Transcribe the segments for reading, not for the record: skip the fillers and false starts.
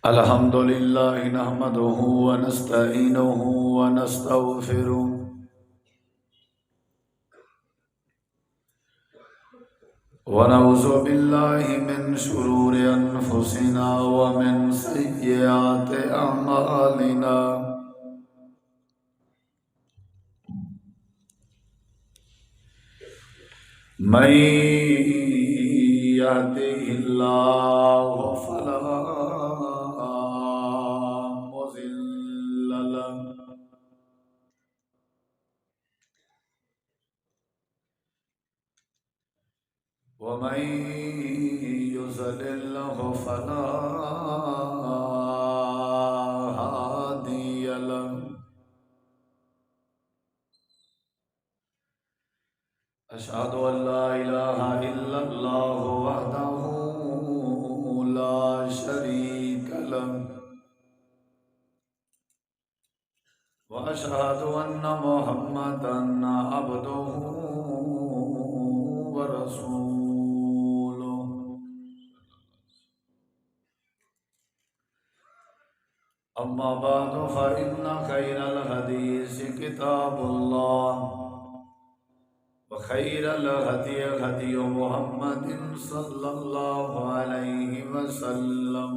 الحمد لله نحمده ونستعينه ونستغفره ونعوذ بالله من شرور أنفسنا ومن سيئات أعمالنا من يهده الله فلا مضل له ومن يضلل فلا هادي له أشهد أن لا إله إلا الله وحده لا شريك له وأشهد أن محمدا عبده ورسوله أما بعد فإن خير الحديث كتاب الله وخير الهدي هدي محمد صلى الله عليه وسلم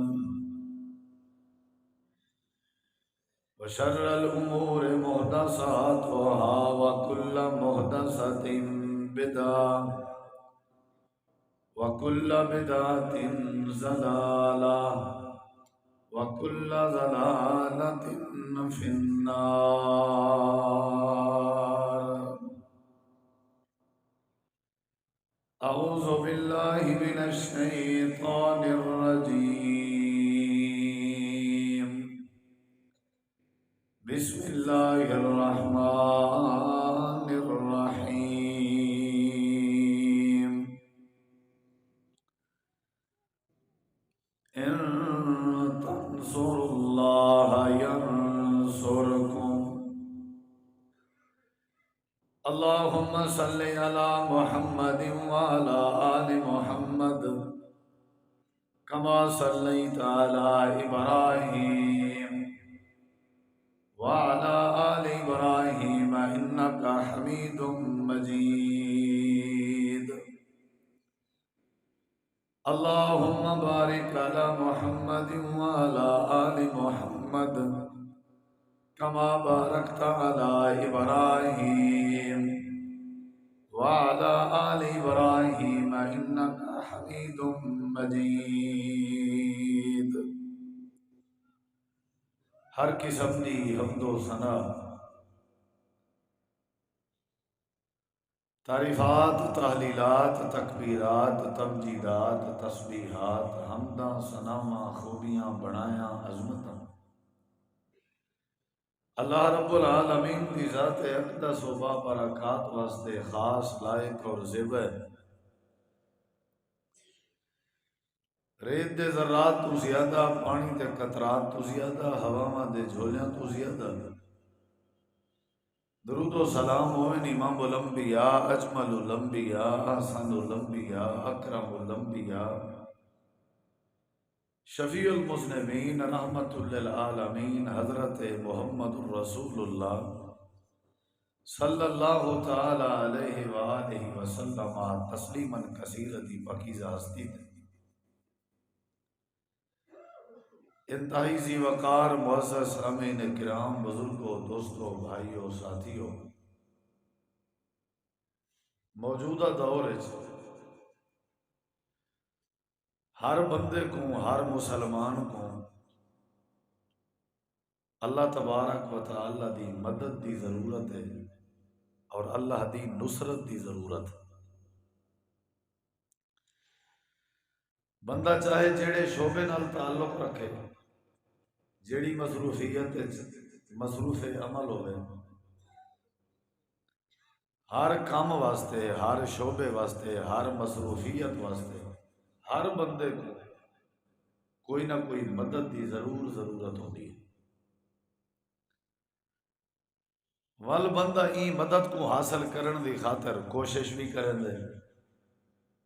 وشر الأمور محدثاتها وكل محدثة بدعة وكل بدعة ضلالة وكل ضلالة في النار. أعوذ بالله من الشيطان الرجيم. بسم الله الرحمن الرحيم. إن تنصروا الله ينصركم. اللهم صل على محمد وعلى آل محمد كما صليت على إبراهيم وعلى آل إبراهيم إنك حميد مجيد. اللهم بارك على محمد وعلى آل محمد كما باركت على إبراهيم وعلى آل إبراهيم إنك حميد مجيد. ہر قسم دی حمد و ثنا تعریفات تحلیلات تکبیرات تمجیدات تسبیحات حمداں ثناواں خوبیاں بڑایاں عظمتاں اللہ رب العالمین دی ذات اقدس و بابرکات واسطے خاص لائق اور زیبہ ریت دے ذرات تو زیادہ پانی دے قطرات تو زیادہ ہواواں دے جھولیاں تو زیادہ درود و سلام ہوئن امام الانبیاء اجمل الانبیاء احسن الانبیاء اکرم الانبیاء شفیع المذنبین رحمت للعالمین حضرت محمد الرسول اللہ صلی اللہ تعالی علیہ وآلہ وسلم تسلیما کثیرا دی پاکیزہ ہستی تھی. انتہائی ذی وقار معزز سامعین کرام بزرگوں دوستوں بھائیوں ساتھیوں، موجودہ دور ہر بندے کو ہر مسلمان کو اللہ تبارک و تعالی دی مدد دی ضرورت ہے اور اللہ دی نصرت دی ضرورت ہے. بندہ چاہے جیڑے شعبے نال تعلق رکھے، جیڑی مصروفیت مصروف عمل ہوئے، ہر کام واسطے ہر شعبے واسطے ہر مصروفیت واسطے ہر بندے کو کوئی نہ کوئی مدد دی ضرورت ہوتی ہے. ول بندہ این مدد کو حاصل کرن دی خاطر کوشش بھی کریں دے،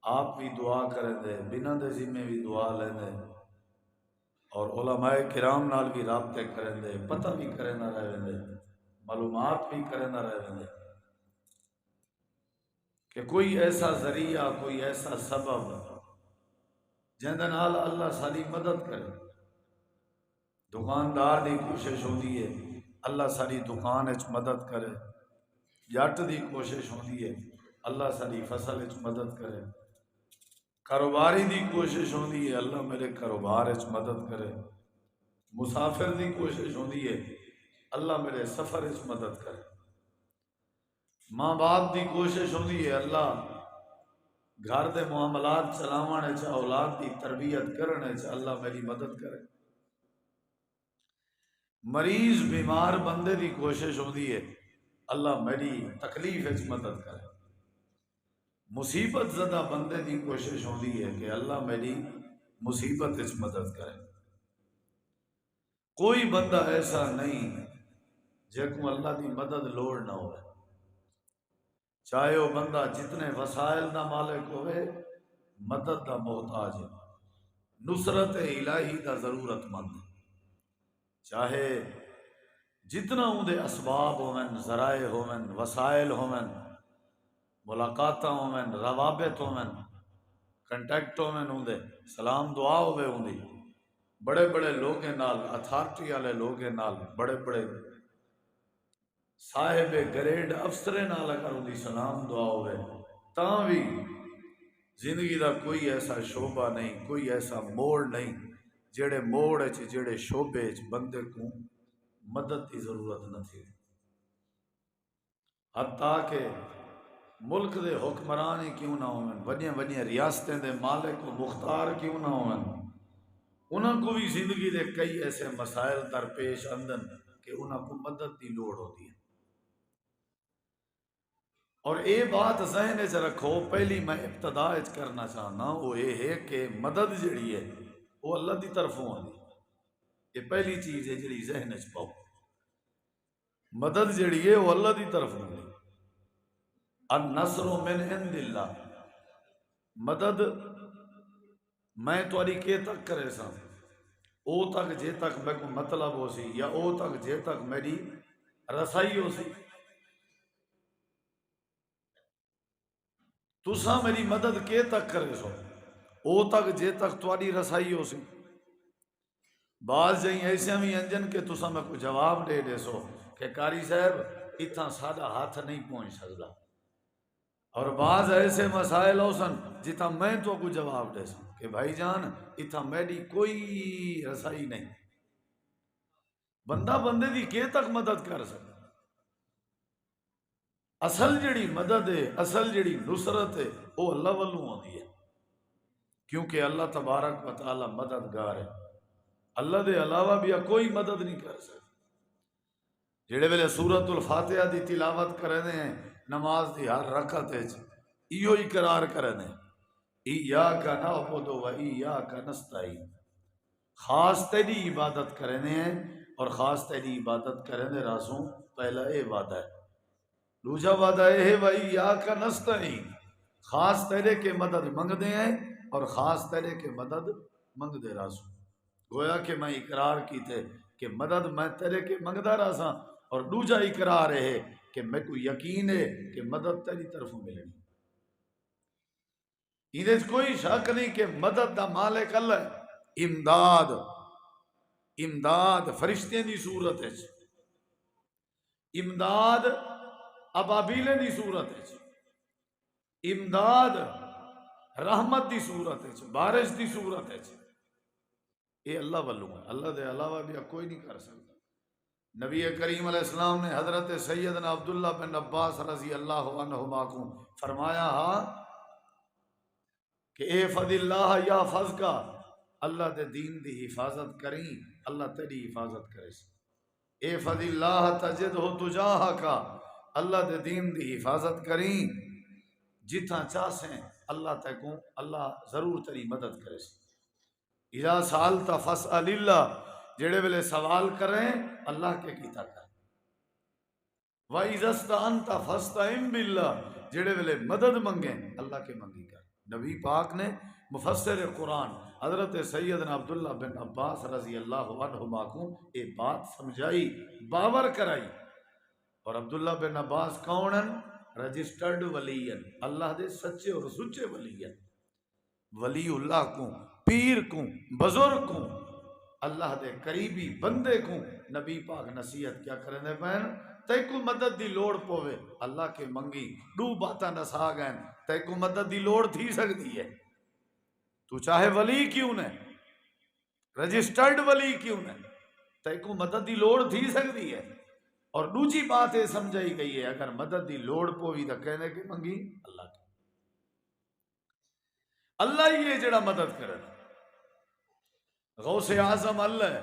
آپ بھی دعا کریں دے، بنا دے ذمے بھی دعا لیں دے، اور علماء کرام نال بھی رابطے کریں دے، پتہ بھی کریں نہ رہے دے، معلومات بھی کریں نہ رہے دے کہ کوئی ایسا ذریعہ، کوئی ایسا سبب جن دے نال اللہ ساری مدد کرے۔ دکاندار دی کوشش ہوندی ہے اللہ ساری دکان وچ مدد کرے، جٹ دی کوشش ہوندی ہے اللہ ساری فصل وچ مدد کرے، کاروباری دی کوشش ہوندی ہے اللہ میرے کاروبار وچ مدد کرے، مسافر دی کوشش ہوندی ہے اللہ میرے سفر وچ مدد کرے، ماں باپ دی کوشش ہوندی ہے اللہ گھر دے معاملات چلاونے وچ، اولاد دی تربیت کرنے وچ اللہ میری مدد کرے۔ مریض بیمار بندے دی کوشش ہوندی ہے اللہ میری تکلیف وچ مدد کرے۔ مصیبت زدہ بندے دی کوشش ہوندی ہے کہ اللہ میری مصیبت وچ مدد کرے۔ کوئی بندہ ایسا نہیں جے کو اللہ دی مدد لوڑ نہ ہوئے، چاہے وہ بندہ جتنے وسائل دا مالک ہوئے، مدد دا محتاج ہے، نصرت الہی دا ضرورت مند ہے، چاہے جتنا اندے اسباب ہومن، ذرائع ہومن، وسائل ہومن، ملاقاتاں ہومن، روابط ہومن، کنٹیکٹ ہومن، اندے سلام دعا ہوئے اندی بڑے بڑے لوگے نال، اتھارٹی والے لوگے نال، بڑے بڑے صاحب گریڈ افسرے نال اگر اندی سلام دعا ہوئے تاں بھی زندگی دا کوئی ایسا شعبہ نہیں، کوئی ایسا موڑ نہیں جڑے موڑ وچ، جڑے شعبے وچ بندے کو مدد کی ضرورت نہ تھی۔ حتیٰ کہ ملک دے حکمران ہی کیوں نہ ہوں، وڈیاں وڈیاں ریاستیں دے مالک و مختار کیوں نہ ہوں، انہاں کو بھی زندگی دے کئی ایسے مسائل درپیش اندن کہ انہاں کو مدد کی لوڑ ہوتی ہے۔ اور اے بات ذہن وچ رکھو، پہلی میں ابتدا وچ کرنا چاہنا وہ یہ ہے کہ مدد جڑی ہے وہ اللہ دی طرفوں آتی ہے۔ یہ پہلی چیز ہے جڑی ذہن وچ پاؤ، مدد جڑی ہے وہ اللہ دی طرفوں آتی ہے۔ النصر من عند اللہ، مدد میں تواڈی کے تک کرے سا، او تک جے تک میں کو مطلب ہو سی، یا او تک جے تک میری رسائی ہو سی۔ تساں میری مدد کے تک کرے سو، او تک جے تک تواڈی رسائی ہو سی۔ بعض جائیں ایسے بھی انجن کہ تساں میں کو جواب دے سو کہ قاری صاحب اتنا سادہ ہاتھ نہیں پہنچ سکتا، اور بعض ایسے مسائل ہو سن جتا میں تو کو جواب دے سوں کہ بھائی جان اتنا میری کوئی رسائی نہیں۔ بندہ بندے دی کے تک مدد کر سکتا؟ اصل جڑی مدد ہے، اصل جڑی نصرت ہے وہ اللہ والوں آتی ہے، کیونکہ اللہ تبارک و تعالی مددگار ہے، اللہ دے علاوہ بھی کوئی مدد نہیں کر سکتا۔ جڑے ویلے سورۃ الفاتحہ دی تلاوت کرنے ہیں نماز دی ہر رکعت وچ ایو اقرار کرنے ایاک نعبد و ایاک نستعین، خاص تیری عبادت کرنے ہیں اور خاص تیری عبادت کرنے راسوں پہلا اے وعدہ ہے، دوسرا وعدہ ہے و ایاک نستعین، خاص تیرے کے مدد منگدے ہیں اور خاص تیرے کے مدد منگدے راسوں۔ گویا کہ میں اقرار کی تھے کہ مدد میں تیرے کے منگدہ راساں، اور دوجا اقرار ہے کہ میں کو یقین ہے کہ مدد تیری طرفوں ملنی۔ انہیں کوئی شک نہیں کہ مدد دا مالک اللہ ہے۔ امداد، امداد فرشتے دی صورت ہے، امداد ابابیلے دی صورت ہے، امداد رحمت دی صورت ہے، بارش دی صورت ہے۔ یہ اللہ والوں ہے، اللہ دے علاوہ بھی کوئی نہیں کر سکتا۔ نبی کریم علیہ السلام نے حضرت سیدنا عبداللہ بن عباس رضی اللہ عنہما کو فرمایا کہ اے فض اللہ یا فض کا، اللہ دے دین دی حفاظت کریں اللہ تیری حفاظت کرے سی۔ اے فض اللہ تجد ہو تجاہ کا، اللہ دے دین دی حفاظت کریں جتنا چاہسیں اللہ تکوں اللہ ضرور تیری مدد کرے سی۔ اذا سالت فاسأل اللہ، جڑے ویلے سوال کریں اللہ کے کیتا کر۔ وَإِذَا اسْتَعَنْتَ فَاسْتَعِنْ بِاللَّهِ، جڑے ویلے مدد منگیں اللہ کے منگی کر۔ نبی پاک نے مفسر قرآن حضرت سیدنا عبداللہ بن عباس رضی اللہ عنہما کو یہ بات سمجھائی، باور کرائی. اور عبداللہ بن عباس کون ہیں؟ رجسٹرڈ ولی ہیں، اللہ دے سچے اور سچے ولی ہیں. ولی اللہ کو، پیر کو، بزرگ کو، اللہ دے قریبی بندے کو نبی پاک نصیحت کیا کریں دے پہن. تے کو مدد دی لوڑ پوے اللہ کے منگی، دو باتاں نسا گئے، تے کو مدد دی لوڑ تھی سکتی ہے. تو چاہے ولی کیوں نے، رجسٹرڈ ولی کیوں نے، تے کو مدد دی لوڑ تھی سکتی ہے. اور دوسری بات یہ سمجھائی گئی ہے اگر مدد دی لوڑ پوی تو کہنے کی منگی اللہ کی. اللہ ہی ہے جڑا مدد کرے. غوث اعظم اللہ ہے،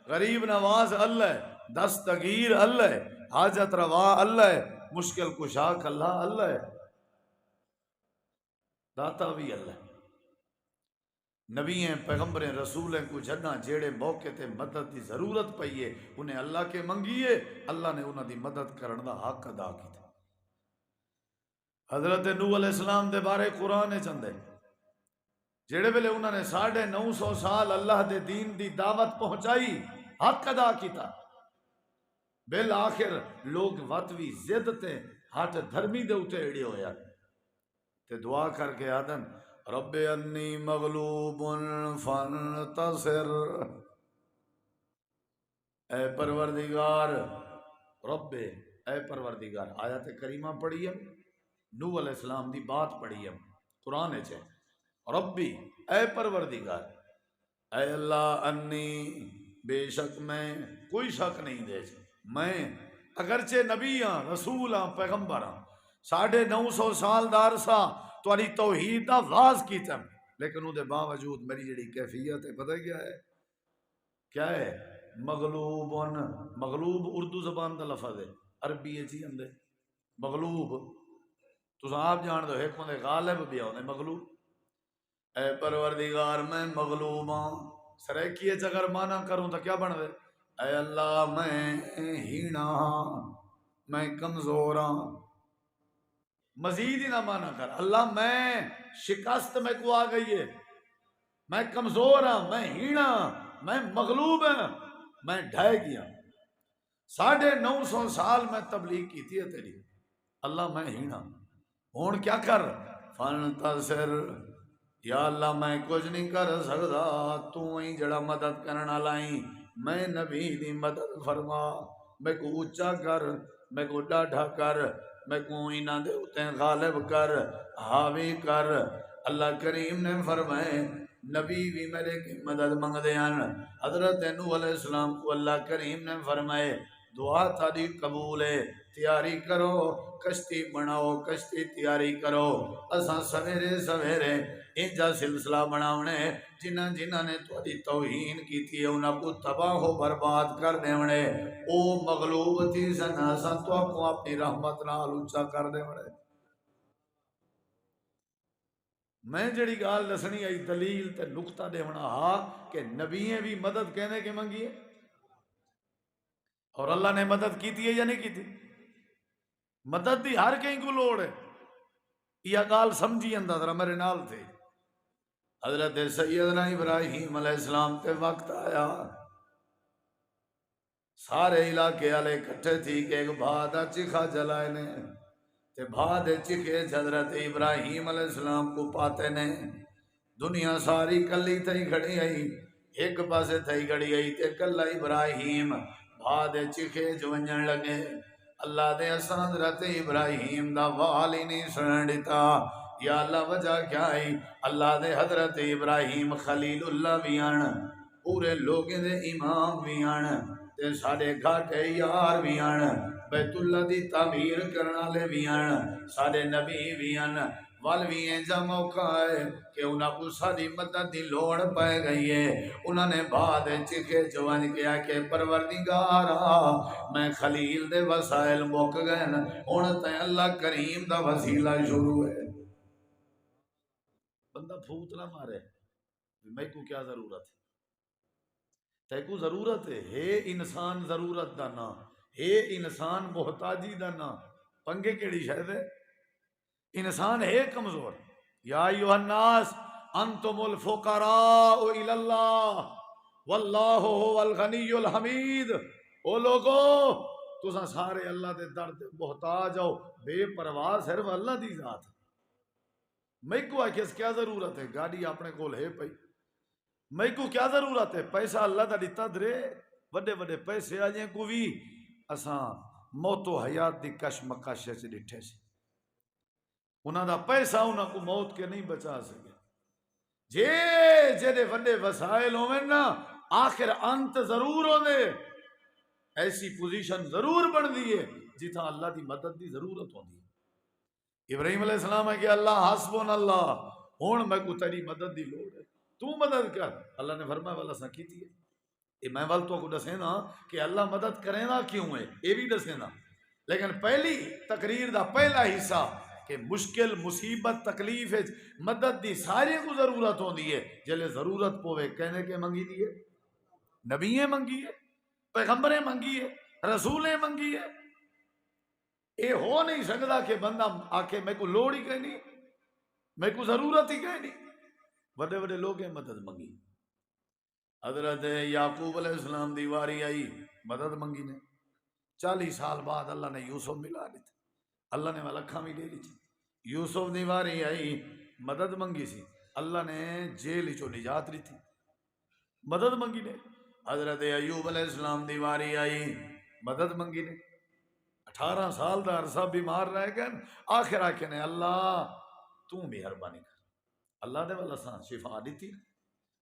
غریب نواز اللہ ہے، دستگیر اللہ ہے، حاجت روا اللہ ہے، مشکل کشا اللہ اللہ ہے، داتا بھی اللہ ہے. نبییں پیغمبریں رسولیں کو جنہ جیڑے موقع تے مدد دی ضرورت پئیے انہیں اللہ کے منگیے، اللہ نے انہاں دی مدد کرن دا حق ادا کیتا. حضرت نوح علیہ السلام دے بارے قرآن چندے جیڑے ویلے انہوں نے 950 سال اللہ دے دین دی دعوت پہنچائی، حق ادا کیتا، بالآخر لوگ وطوی زد تے ہاتھ دھرمی دے اتے اڑے ہویا تے دعا کر کے آدن رب انی مغلوب فانتصر، اے پروردگار، رب اے پروردگار. آیت کریمہ پڑھی ہم، نوح علیہ السلام دی بات پڑھی ہم قرآن چے، ربی اے پروردگار، اے اللہ انی بے شک میں، کوئی شک نہیں دے میں اگرچہ نبی ہاں، رسول ہاں، پیغمبر ہاں، 950 سال دا عرصہ تواڈی توحید دا واز کیتا، لیکن اون دے باوجود میری جڑی کیفیت ہے پتہ کیا ہے؟ کیا ہے؟ مغلوبن. مغلوب اردو زبان دا لفظ ہے، عربی چی اندے مغلوب تو آپ جان دو ایک بندے غالب بھی ہونے مغلوب. اے پروردگار میں مغلوب ہوں. سریکیے اگر مانا کروں تو کیا بن دے؟ اے اللہ میں ہینا ہاں، میں کمزور ہاں. مزید ہی نہ مانا کر، اللہ میں شکست میں کو آ گئی ہے، میں کمزور ہاں، میں ہینا ہاں، میں مغلوب ہاں، میں ڈھائے گیا. 950 سال میں تبلیغ کی تھی تیری، اللہ میں ہینا ہون کیا کر فانتصر، یا اللہ میں کچھ نہیں کر سکتا، تو ہی جڑا مدد کرنا لائی، میں نبی دی مدد فرما، میں کو اونچا کر، میں کو ڈاڈھا کر، میں کو انہاں دے اتے غالب کر، حاوی کر. اللہ کریم نے فرمائے نبی بھی میرے کی مدد منگ دے ہیں. حضرت نوح علیہ السلام کو اللہ کریم نے فرمائے دعا تاری قبول ہے، تیاری کرو، کشتی بناؤ، کشتی تیاری کرو، اساں سویرے سویرے انجا سلسلہ بناونے جنہ جنہ نے تاری توہین کی تھی انہاں کو تباہ و برباد کر دیونے. او مغلوب تھی سنا سن تو آپ کو اپنی رحمت نال اونچا کر دیونے. میں جڑی گال دسنی آئی دلیل تے نقطہ دیونا ہا کہ نبییں بھی مدد کہنے کے منگی ہے اور اللہ نے مدد کی تھی ہے یا نہیں کی تھی؟ مدد دی ہر کہیں کو لوڑ ہے. یہ گال سمجھی اندہ ذرا میرے نال تھے. حضرت سیدنا ابراہیم علیہ السلام تے وقت آیا، سارے علاقے والے کٹھے تھی کہ ایک بھادا چکھا جلائے نے تے بھادے چکھے حضرت ابراہیم علیہ السلام کو پاتے نے. دنیا ساری کلی تھی کھڑی آئی، ایک پاسے تھی کھڑی آئی تے کلا ابراہیم بھادے چکھے جو ونجن لگے. اللہ دے اساں حضرت ابراہیم دا وال ہی نہیں سنن دیتا. یا اللہ وجہ کیا ہے؟ اللہ دے حضرت ابراہیم خلیل اللہ بھی آن، پورے لوگیں دے امام بھی آن تے سارے گھاٹے یار بھی آن، بیت اللہ دی تعمیر کرنا لے بھی آن، سارے نبی بھی آن. والویں جا موقع ہے کہ انہاں کو ساری مدد دی لوڑ پائے گئی ہے. انہوں نے بعد چکے جوان کیا کہ پروردگارا میں خلیل دے وسائل موک گئے ہن تے اللہ کریم دا وسیلہ شروع ہے. بندہ پھوت نہ مارے میں کو کیا ضرورت ہے، تے کو ضرورت ہے انسان ضرورت دا نا ہے، انسان محتاجی دا نا. پنگے کیڑی شاید ہے، انسان ہے کمزور. یا ایھا الناس انتم الفقراء الی اللہ واللہ هو الغنی الحمید. او لوگو تساں سارے اللہ دے در دے محتاج ہو، بے پرواہ صرف اللہ دی ذات ہے. میں کو ہے کس کیا ضرورت ہے، گاڑی اپنے کول ہے پئی، میں کو کیا ضرورت ہے، پیسہ اللہ دا دیتا درے، وڈے وڈے پیسے آ جائیں کو بھی اساں موت و حیات دی کشمکش وچ ڈٹھے سی. انہاں دا پیسہ انہاں کو موت کے نہیں بچا سکے. جے وڈے وسائل ہوئن نا آخر انت ضرور ہوندے، ایسی پوزیشن ضرور بن دی ہے جتھاں اللہ دی مدد دی ضرورت ہوندی ہے. ابراہیم علیہ السلام ہے کہ اللہ حسبنا اللہ، ہن میں کو تیری مدد دی لوڑ ہے، تو مدد کر. اللہ نے فرمایا والا سا کیتی ہے. یہ میں ول تو کو دسے نا کہ اللہ مدد کرے نا کیوں ہے، یہ بھی دسے نا. لیکن پہلی تقریر دا پہلا حصہ کہ مشکل مصیبت تکلیف مدد دی سارے کو ضرورت ہوندی ہے. جلے ضرورت پوے کہنے کے منگی دی ہے، نبییں منگی ہے، پیغمبریں منگی ہے، رسولیں منگی ہے. یہ ہو نہیں سکتا کہ بندہ آکے میں کو لوڑ ہی کہیں نہیں، میں کو ضرورت ہی کہیں نہیں. بڑے بڑے لوگ ہیں مدد منگی. حضرت یعقوب علیہ السلام دی واری آئی، مدد منگی نے. 40 سال بعد اللہ نے یوسف ملا لی تھی، اللہ نے ملکھا بھی لے لی تھی. یوسف دی واری آئی، مدد منگی سی، اللہ نے جیل چو نجات لی تھی، مدد منگی نے. حضرت ایوب علیہ السلام دی واری آئی، مدد منگی نے. 18 سال دا عرصہ بیمار رہ گئے، آخر آکے نے اللہ تو مہربانی کر. اللہ دے والا سان شفا دیتی،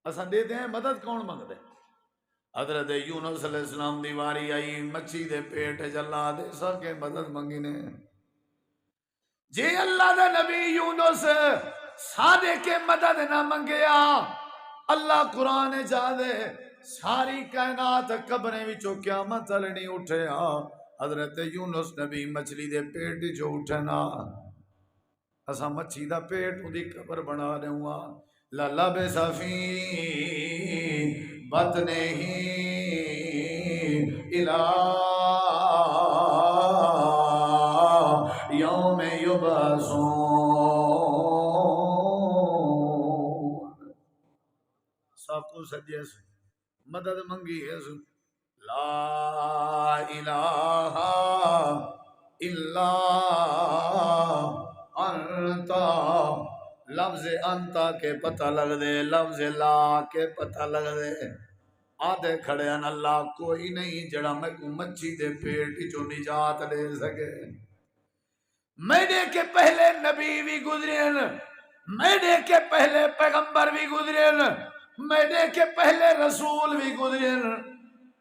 اساں دے دیں. مدد کون منگ دے؟ حضرت یونس علیہ السلام دی واری آئی، مچھی دے پیٹ جلا دے سکے، مدد منگی نے. جے اللہ دا نبی یونس سادے کے مدد نہ منگیا، اللہ قرآن جا دے ساری کائنات قبریں وچوں قیامت تل نہیں اٹھیا. حضرت یونس نبی مچھلی دے پیٹ جو اٹھنا، اسا مچھی دا پیٹ اندی قبر بنا رہے ہوا. لَلَبِثَ فِي بَطْنِهِ إِلَىٰ يَوْمِ يُبْعَثُونَ. سب کو سجے سے مدد منگی ہے. لا الہ الا انتا، لفظ انتا کے پتہ لگ دے، لفظ لا کے پتہ لگ دے. آدھے کھڑے ہیں اللہ کوئی نہیں جڑا میں کو مچھی دے پیٹ چو نجات دے سکے. میرے کے پہلے نبی بھی گزرین، میرے کے پہلے پیغمبر بھی گزرین، میرے کے پہلے رسول بھی گزرین.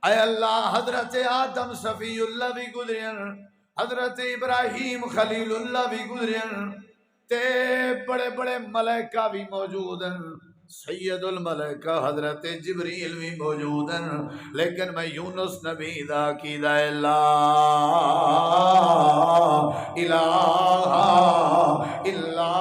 اے اللہ حضرت آدم صفی اللہ بھی گزرین، حضرت ابراہیم خلیل اللہ بھی گزرین، تے بڑے بڑے ملائکہ بھی موجود ہیں، سید الملائکہ حضرت جبریل بھی موجود ہیں. لیکن میں یونس نبی دا کی دا لا الہ الا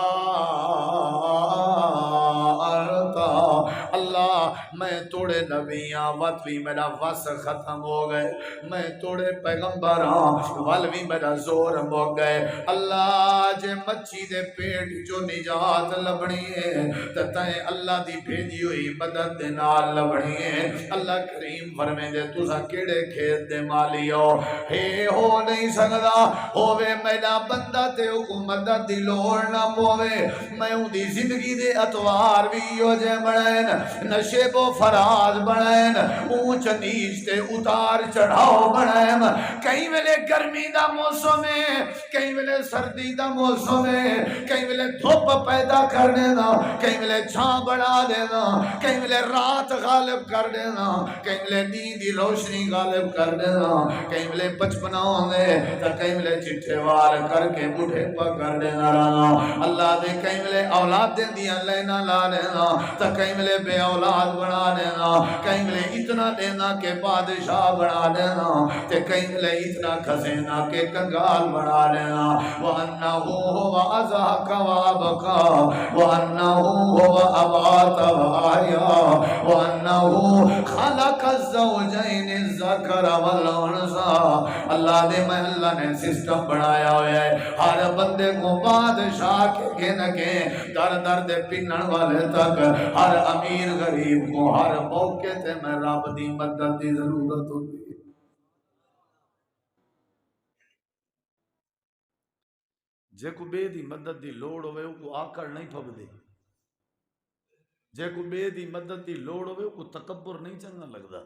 میں توڑے نبیاں وط بھی میرا وس ختم ہو گئے، میں توڑے پیغمبراں ول بھی میرا زور ہو گئے. اللہ جے مچھی دے پیٹ جو نجات لبنی ہے تتائیں اللہ دی بھیجی ہوئی مدد دے نال لبنی ہے. اللہ کریم فرمے دے تسا کیڑے کھیت دے مالی ہو، ہے ہو نہیں سکدا ہووے میرا بندہ تے مدد دی لوڑ نہ پوے. میں ہوں دی زندگی دے اتوار بھی ہو جے بڑھائن، نشیب و فراز بڑھائن، اونچ نیچ تے اتار چڑھاؤ بڑھائن. کہیں ویلے گرمی دا موسم ہے، کہیں ویلے سردی دا موسم ہے، کہیں ویلے دھوپ پیدا کر دینا، کہیں ویلے چھاں بڑھا دینا، کہیں ویلے رات غالب کر دینا، کہیں ویلے نیند دی روشنی غالب کر دینا، کہیں ویلے بچپنا ہوندے تا کہیں ویلے چٹھے وار کر کے بڑھے پا کر دینا رہنا. اللہ دے کہیں ویلے اولاد دے دیاں لینا لا دینا تا کہیں ویلے بے اولاد بنا دینا، کہیں لے اتنا دینا کہ بادشاہ بنا دینا، تے کہیں لے اتنا خزینہ کہ کنگال بنا دینا۔ وَأَنَّهُ هُوَ أَضْحَكَ وَأَبْكَىٰ وَأَنَّهُ هُوَ أَمَاتَ وَأَحْيَا وَأَنَّهُ خَلَقَ الزَّوْجَيْنِ الذَّكَرَ وَالْأُنثَىٰ۔ اللہ نے سسٹم بنایا ہوا ہے، ہر بندے کو بادشاہ کے گن کے در در دے پنن والے تک، ہر امیر غریب کو ہر موقع تے میں رب دی مدد دی ضرورت ہوتی ہے۔ جے کو بے دی مدد دی لوڑ ہوئے کو آکڑ نہیں پھب دے، جے کو بے دی مدد دی لوڑ ہوئے کو تکبر نہیں چنگا لگدا۔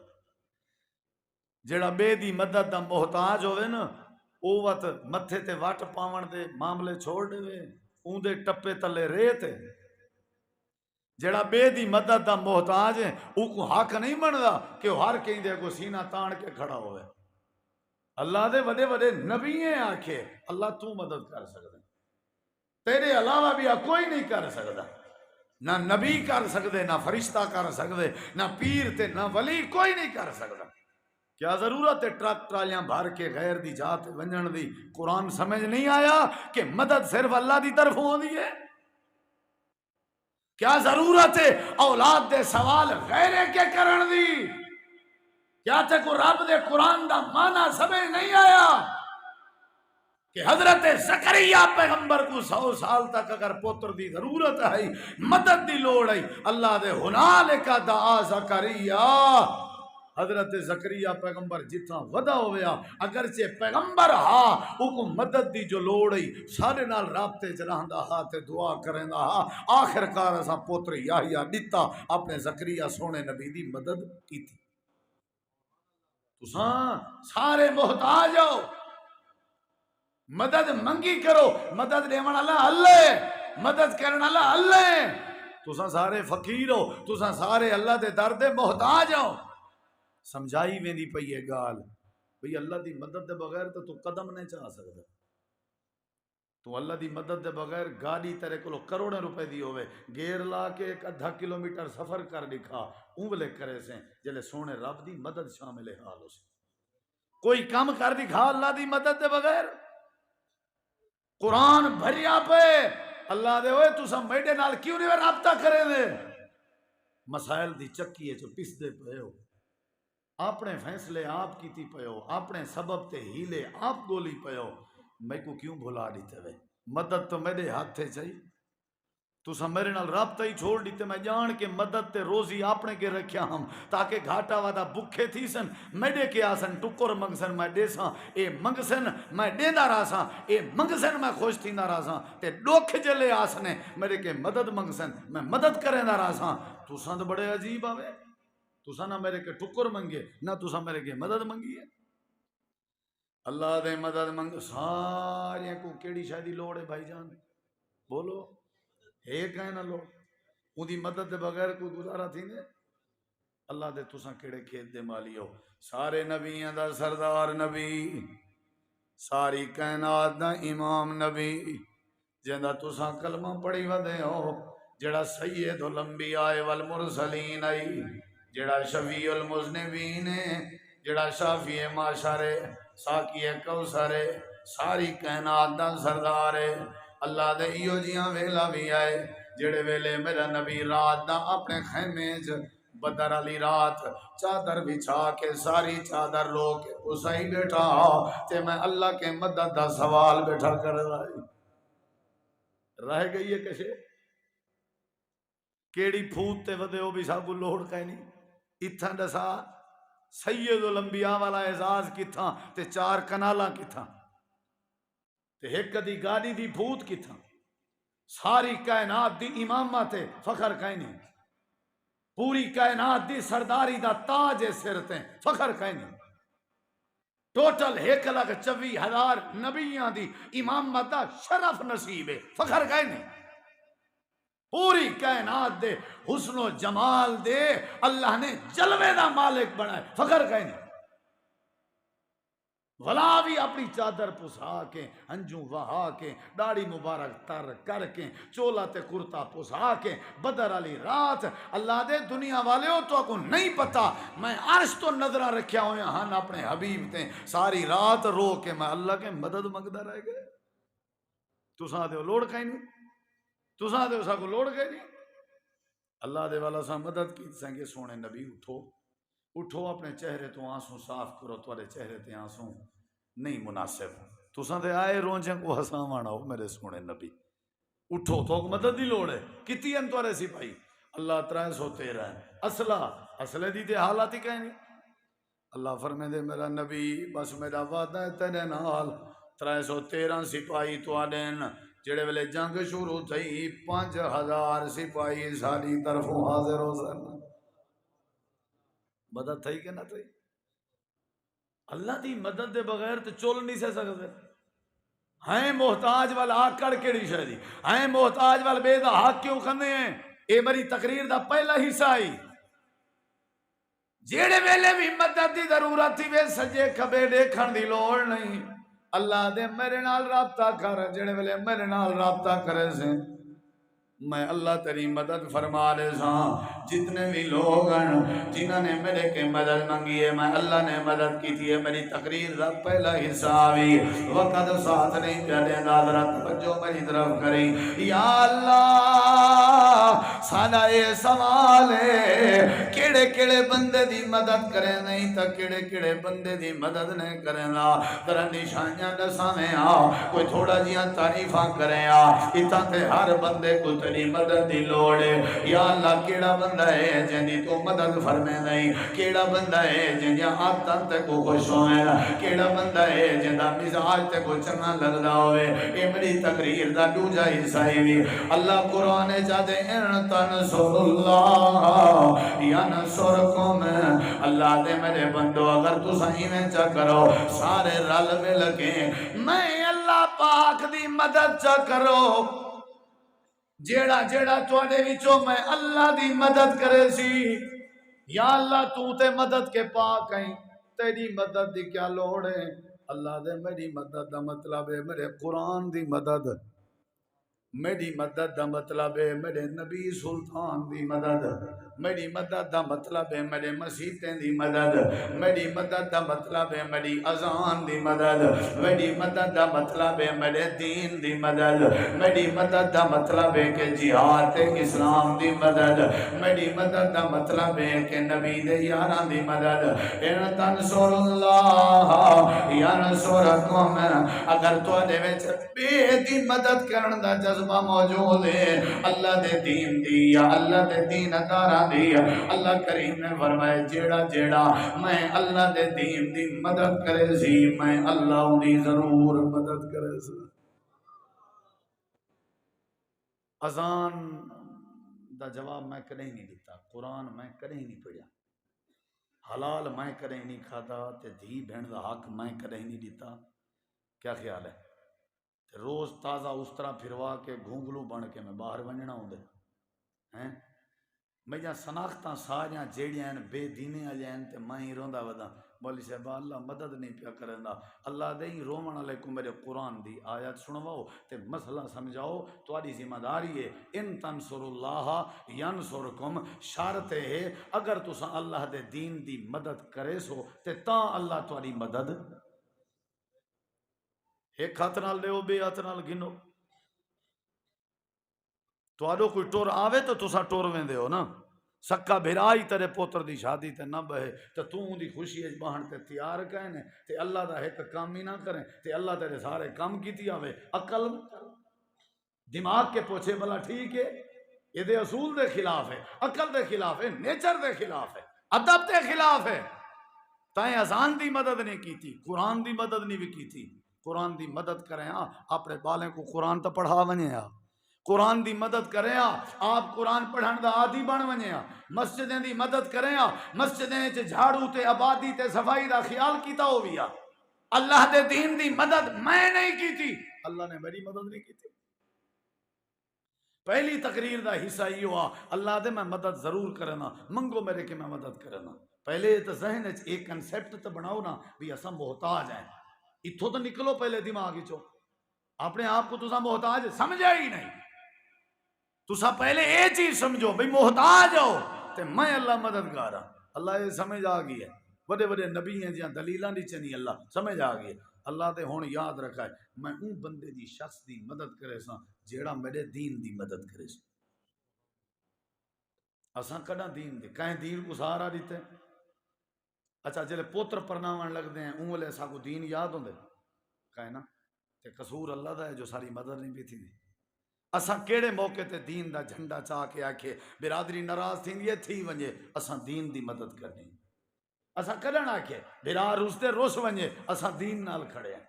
جڑا بے دی مدد دا محتاج ہوئے نا، او وقت متھے تے وٹ پاون دے معاملے چھوڑ دے وے، اون دے ٹپے تلے ریت ہے۔ جڑا بے دی مدد دا محتاج ہے، او کو حق نہیں بندا کہ وہ ہر کہیں دے کو سینہ تان کے کھڑا ہوئے۔ اللہ دے وڈے وڈے نبی ہیں آکھے اللہ تو مدد کر سکتا، تیرے علاوہ بھی کوئی نہیں کر سکتا، نہ نبی کر سکتے، نہ فرشتہ کر سکتے، نہ پیر تے نہ ولی، کوئی نہیں کر سکتا۔ کیا ضرورت ہے ٹرک ٹرالیاں بھر کے غیر دی جات ونجن دی؟ قرآن سمجھ نہیں آیا کہ مدد صرف اللہ دی طرف ہوندی ہے؟ کیا ضرورت ہے اولاد دے سوال غیرے کے کرن دی؟ کیا تے کو رب دے قرآن دا معنی سمجھ نہیں آیا کہ حضرت زکریا پیغمبر کو 100 سال تک اگر پتر دی ضرورت ہے، مدد دی لوڑ ہے، اللہ دے ہنالک دعا زکریا، حضرت زکریا پیغمبر جتنا ودا ہویا اگرچہ پیغمبر ہاں، او کو مدد دی جو لوڑ ہے سارے نال رابطے چ رہندا ہا تے دعا کریندا ہا، آخر کار اساں پتر یحییٰ دتا، اپنے زکریا سونے نبی دی مدد کیتی۔ تساں سارے محتاج ہو، مدد منگی کرو، مدد دیون والا اللہ، مدد کرن والا اللہ، تساں سارے فقیر ہو، تساں سارے اللہ دے در دے محتاج ہو۔ سمجھائی ویندی پئی ہے گال بھئی اللہ دی مدد دے بغیر تو قدم نہیں چاہ سکتا، تو اللہ دی مدد دے بغیر گاڑی تیرے کو کروڑیں روپے دی ہوئے گیر لا کے 1.5 کلومیٹر سفر کر دکھا، اونگلے کرے سے جلے سونے رب دی مدد شامل حال ہو سے، کوئی کم کر دکھا اللہ دی مدد دے بغیر۔ قرآن بھریا پہ اللہ دے ہوئے تو سب میڈے نال کیوں نہیں رابطہ کرے دے؟ مسائل دی چکی ہے جو پس دے پہ ہو، اپنے فیصلے آپ کیتی پہ ہو، اپنے سبب تے ہیلے آپ گولی پہ ہو، میں کو کیوں بھلا دیتے ہوئے؟ مدد تو میرے ہاتھ تھے چاہیے، تو سب میرے نال رابطہ ہی چھوڑ دیتے، میں جان کے مدد تے روزی اپنے کے رکھیا ہم تاکہ گھاٹا وعدہ بکھے تھی سن میڈے کے آسن ٹکر منگسن میں دے ساں، اے منگسن میں دیندہ رہا ساں، اے منگسن میں خوش تھی نہ رہا ساں، تے ڈوکھ جلے آسنے میرے کے مدد منگسن میں مدد کریں نہ رہا ساں۔ تو ساں تو بڑے عجیب آوے، تو ساں نہ میرے کے ٹکر منگے نہ تو ساں میرے کے مدد منگی ہے۔ اللہ دے مدد منگ سارے کو کیڑی شاید لوڑ ہے بھائی جان؟ بولو ایک ہے نہ لوڑ، ان دی مدد دے بغیر کوئی گزارا تھی نے؟ اللہ دے تساں کیڑے کھیت دے مالی ہو، سارے نبیوں دا سردار نبی، ساری کائنات دا امام نبی، جہاں تساں کلمہ پڑھی ودے ہو، جڑا سید الانبیاء والمرسلین آئی، جڑا شفیع المذنبین ہے، جڑا شافی معشر ساقی کوثر، ساری کائنات دا سردار ہے۔ اللہ دے ایو جیاں ویلا بھی آئے جڑے ویلے میرا نبی رات دا اپنے خیمے چ بدر علی رات چادر بچھا کے ساری چادر لو کے اسائی بیٹھا تے میں اللہ کے مدد دا سوال بیٹھا کر رہ گئی ہے کشے کیڑی پھوت تے ودے ہو بھی سابو لوڑ کہیں نہیں، اتھاں دسا سید الانبیاء والا اعزاز کتھاں تے 4 کنالاں کتھاں تے ایک دی گاڑی دی بھوت کتھاں، ساری کائنات دی امامت تے فخر کہیں نہیں، پوری کائنات دی سرداری دا تاج سر تے فخر کہیں نہیں، ٹوٹل 1,24,000 نبیاں دی امامت دا شرف نصیب ہے، فخر کہیں نہیں، پوری کائنات دے حسن و جمال دے اللہ نے جلوے دا مالک بنائے، فخر کہیں نہیں۔ ولا بھی اپنی چادر پسا کے ہنجوں وہا کے داڑھی مبارک تر کر کے چولا تے کرتا پسا کے بدر علی رات اللہ دے دنیا والے ہو تو کو نہیں پتا میں عرش تو نظرہ رکھیا ہوئے ہن اپنے حبیب تے ساری رات رو کے میں اللہ کے مدد منگدا رہ گئے تساں دے لوڑ کہیں نہیں تساں دے اسا کو لوڑ گئے نہیں اللہ دے والا سا مدد کی سنگے سونے نبی اٹھو اٹھو اپنے چہرے تو آنسوں صاف کرو تورے چہرے تے آنسوں نہیں مناسب تساں تے آئے رونجیں کو ہساوانا ہو میرے سونے نبی اٹھو تو مدد دی لوڑ ہے کتی ان تورے سپاہی اللہ 313 ہے اصلہ دی تے حالات ہی کہیں نہیں اللہ فرمے دے میرا نبی بس میرا وعدہ ہے تیرے نال 313 سپاہی تو آدین جڑے ویلے جنگ شروع تھی 5000 سپاہی ساری طرفوں حاضر ہو سن مدد تھی کہ نہ تھی اللہ دی مدد دے بغیر تو چول نہیں سے سکتے ہیں محتاج وال آکڑ کیڑی شہدی ہیں محتاج وال بے دا حق کیوں کھنے ہیں اے میری تقریر دا پہلا حصہ آئی جیڑے ویلے بھی مدد دی ضرورت تھی وے سجے کھبے دیکھن دی لوڑ نہیں اللہ دے میرے نال رابطہ کر جیڑے ویلے میرے نال رابطہ کرے سے میں اللہ تیری مدد فرما دے ساں جتنے بھی لوگ ہیں جنہوں نے میرے کے مدد منگی ہے میں اللہ نے مدد کی تھی ہے میری تقریر دا پہلا حصہ آوی وقت ساتھ نہیں پیادے ناظرت توجہ میری طرف کریں یا اللہ سانا اے سوال ہے کیڑے کیڑے بندے دی مدد کریں نہیں تا کیڑے کیڑے بندے دی مدد نہیں کریں نا ترہ نشانیاں دساں میں کوئی تھوڑا جیاں تعریفاں کریں اتاں تے ہر بندے کو تیری مدد دی لوڑ ہے یا اللہ کیڑا بندہ ہے جن دی تو مدد فرمے نہیں کیڑا بندہ ہے جن دی عادتاں تے کو خوش ہوئے کیڑا بندہ ہے جن دا مزاج تے کو چنگا لگدا ہوئے اے میری تقریر دا دوجا حصہ ہے اللہ قرآن جادے ان تنصر اللہ ینصرکم اللہ دے میرے بندو اگر تو صحیح میں چا کرو سارے رل میں لگیں میں اللہ پاک دی مدد چا کرو جیڑا جیڑا تواڈے وچوں میں اللہ دی مدد کرے سی یا اللہ تو تے مدد کے پاک ہیں تیری مدد دی کیا لوڑ ہے اللہ دے میری مدد دا مطلب ہے میرے قرآن دی مدد میری مدد دا مطلب ہے میرے نبی سلطان دی مدد میری مدد دا مطلب ہے میرے مسیحیں دی مدد میری مدد دا مطلب ہے میری اذان دی مدد میری مدد دا مطلب ہے میرے دین دی مدد میری مدد دا مطلب ہے کہ جہاد اسلام دی مدد میری مدد دا مطلب ہے کہ نبی دے یاران دی مدد ان تنصر اللہ ینصرکم اگر تو دے وچ بے دی مدد کرن دا جذبہ موجود ہے اللہ دے دین دی یا اللہ دے دین دارا دی اللہ کریم نے فرمائے جیڑا جیڑا میں اللہ دے دین دی مدد کرے سی میں اللہ دی ضرور مدد کرے سی اذان دا جواب میں کدیں نہیں دیتا قرآن میں کدیں نہیں پڑھیا حلال میں کدیں نہیں کھادا تے دھی بہن دا حق میں کدیں نہیں دیتا کیا خیال ہے روز تازہ اس طرح پھروا کے گھونگلو بن کے میں باہر ونجنا ہوں دے ہیں میں جہاں سناختاں ساریاں جیڑیاں بے دینے آجائیں تے میں ہی روندہ ودا بولی صاحبہ اللہ مدد نہیں پیا کرندا اللہ دے ہی رومن علیکم میرے قرآن دی آیات سنواؤ تے مسئلہ سمجھاؤ تواڈی ذمہ داری ہے ان تنصر اللہ ینصرکم شرط ہے اگر تساں اللہ دے دین دی مدد کرے سو تے تاں اللہ تواڈی مدد ایک ہاتھ نال دیو بے ہاتھ نال گنو تواڈو کوئی ٹور آوے تو تساں ٹور ویندے ہو نا سکا بھرائی تیرے پوتر دی شادی تے نہ بہے تو توں دی خوشی اج بہن تے تیار کہنے تے اللہ دا ایک کام ہی نہ کریں تے اللہ تیرے سارے کام کیتی آوے عقل دماغ کے پوچھے بلا ٹھیک ہے یہ دے اصول دے خلاف ہے عقل دے خلاف ہے نیچر دے خلاف ہے ادب دے خلاف ہے تائیں اذان دی مدد نہیں کی تھی قرآن دی مدد نہیں بھی کی تھی قرآن دی مدد کریں اپنے بالیں کو قرآن تا پڑھا ونجے قرآن دی مدد کریں آپ قرآن پڑھن دا عادی بن ونجے مسجدیں دی مدد کریں مسجدیں چ جھاڑو تے آبادی تے صفائی دا خیال کیتا ہو بھی اللہ دے دین دی مدد میں نہیں کی تھی اللہ نے میری مدد نہیں کی تھی پہلی تقریر دا حصہ یہ ہوا اللہ دے میں مدد ضرور کرنا منگو میرے کہ میں مدد کرنا پہلے تو ذہن ایک کنسیپٹ تو بناؤ نا بھی اساں محتاج ہیں اتھوں تو نکلو پہلے دماغ چو. اپنے آپ کو تسا محتاج سمجھا ہی نہیں. تسا پہلے یہ چیز سمجھو بھئی محتاج ہو تے میں اللہ مددگار ہوں. اللہ یہ سمجھ آ گئی ہے. بڑے بڑے نبی ہیں جہاں دلیلاں نہیں چنی اللہ سمجھ آ گئی ہے. اللہ تے ہون یاد رکھا ہے میں اون بندے دی شخص دی مدد کرے سا جیڑا میرے دین دی مدد کرے سا. اساں کڈا دین دے کہیں دین کو سہارا دیتے. اچھا جلے پوتر پرناون لگ دے ہیں اون والے سا کو دین یاد ہوندے کہیں نا تے قصور اللہ دا ہے جو ساری مدد نہیں بھی تھی. اساں کیڑے موقع تے دین دا جھنڈا چاہ کے آکھے برادری ناراض تھیندی ہے تھی ونجے اساں دین دی مدد کرنی. اساں کڈن آکھے برا روس تے روس ونجے اساں دین نال کھڑے ہیں.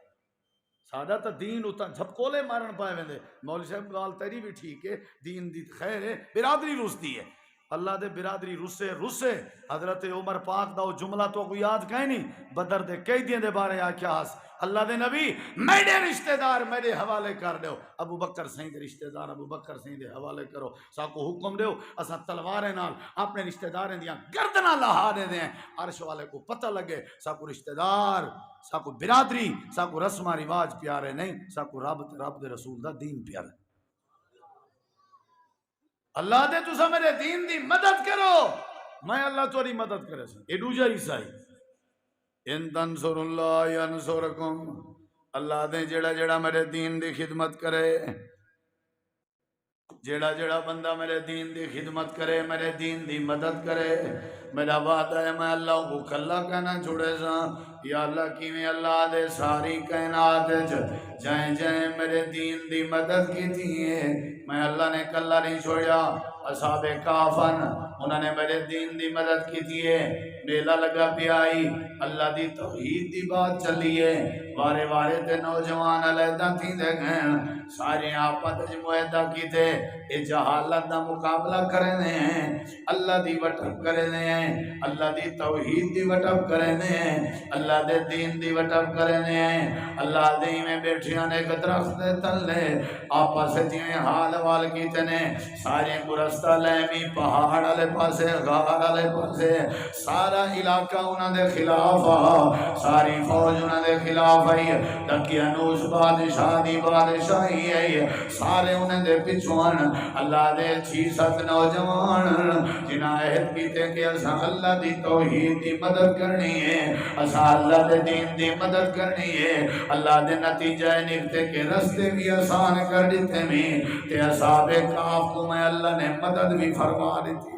سادہ تا دین اتنا جھپکولے مارن پائے ویندے. مولوی صاحب گال تیری بھی ٹھیک ہے دین دی خیر ہے برادری روس دی ہے. اللہ دے برادری رسے حضرت عمر پاک دا جملہ تو کوئی یاد کہیں نہیں بدر دے کئی دن دے بارے آکھیا ہاس اللہ دے نبی میرے رشتہ دار میرے حوالے کر دیو. ابو بکر سہیں دے رشتہ دار ابو بکر سہیں دے حوالے کرو. ساکو حکم دیو اساں تلوارے نال اپنے رشتہ داریں دیاں گردناں لہا دے دیں. عرش والے کو پتہ لگے ساکو رشتہ دار ساکو برادری ساکو رسمہ رواج پیارے نہیں ساکو رب دے رسول دا دین پیارے. اللہ دے تسا میرے دین دی مدد کرو میں اللہ تاری مدد کرے سا. ایڈو جا عیسائی ان تنصر اللہ ینصرکم. اللہ دے جڑا جڑا میرے دین دی خدمت کرے جڑا جڑا بندہ میرے دین دی خدمت کرے میرے دین دی مدد کرے میرا وعدہ ہے میں اللہ کو کھلا کہنا چھوڑے سا. یا اللہ کیویں اللہ دے ساری کائنات جائیں جائیں میرے دین دی مدد کی تھی میں اللہ نے کلا نہیں چھوڑیا. اصحاب کافن انہوں نے میرے دین دی مدد کی تھی. میلہ لگا پیائی اللہ دی توحید دی بات چلیے وارے وارے تے نوجوان علیحدہ تھی دے گئے سارے آپت معاہدہ کی تھے اے جہالت دا مقابلہ کرنے ہیں اللہ دی وٹپ کرنے ہیں اللہ دی توحید دی وٹپ کرنے ہیں اللہ دے دین دی وٹپ کرنے ہیں. اللہ دی میں بیٹھیاں نے ایک درخت دے تلے آپس جیویں حال وال کیتے نے سارے گرستہ لیمی پہاڑ والے پاسے غار والے پاسے سارا علاقہ انہاں دے خلاف ساری فوج انہاں دے خلاف آئی. دقیانوس بادشاہ دی بادشاہی آئی سارے انہاں دے پچھوان اللہ دے 6-7 نوجوان جنہاں عہد کیتے کہ اساں اللہ دی توحید دی مدد کرنی ہے اساں اللہ دے دین دی مدد کرنی ہے. اللہ دے نتیجہ نکتے کہ رستے بھی آسان کر دیتے میں تے اصحاب کاف کو میں اللہ نے مدد بھی فرما دیتی ہے.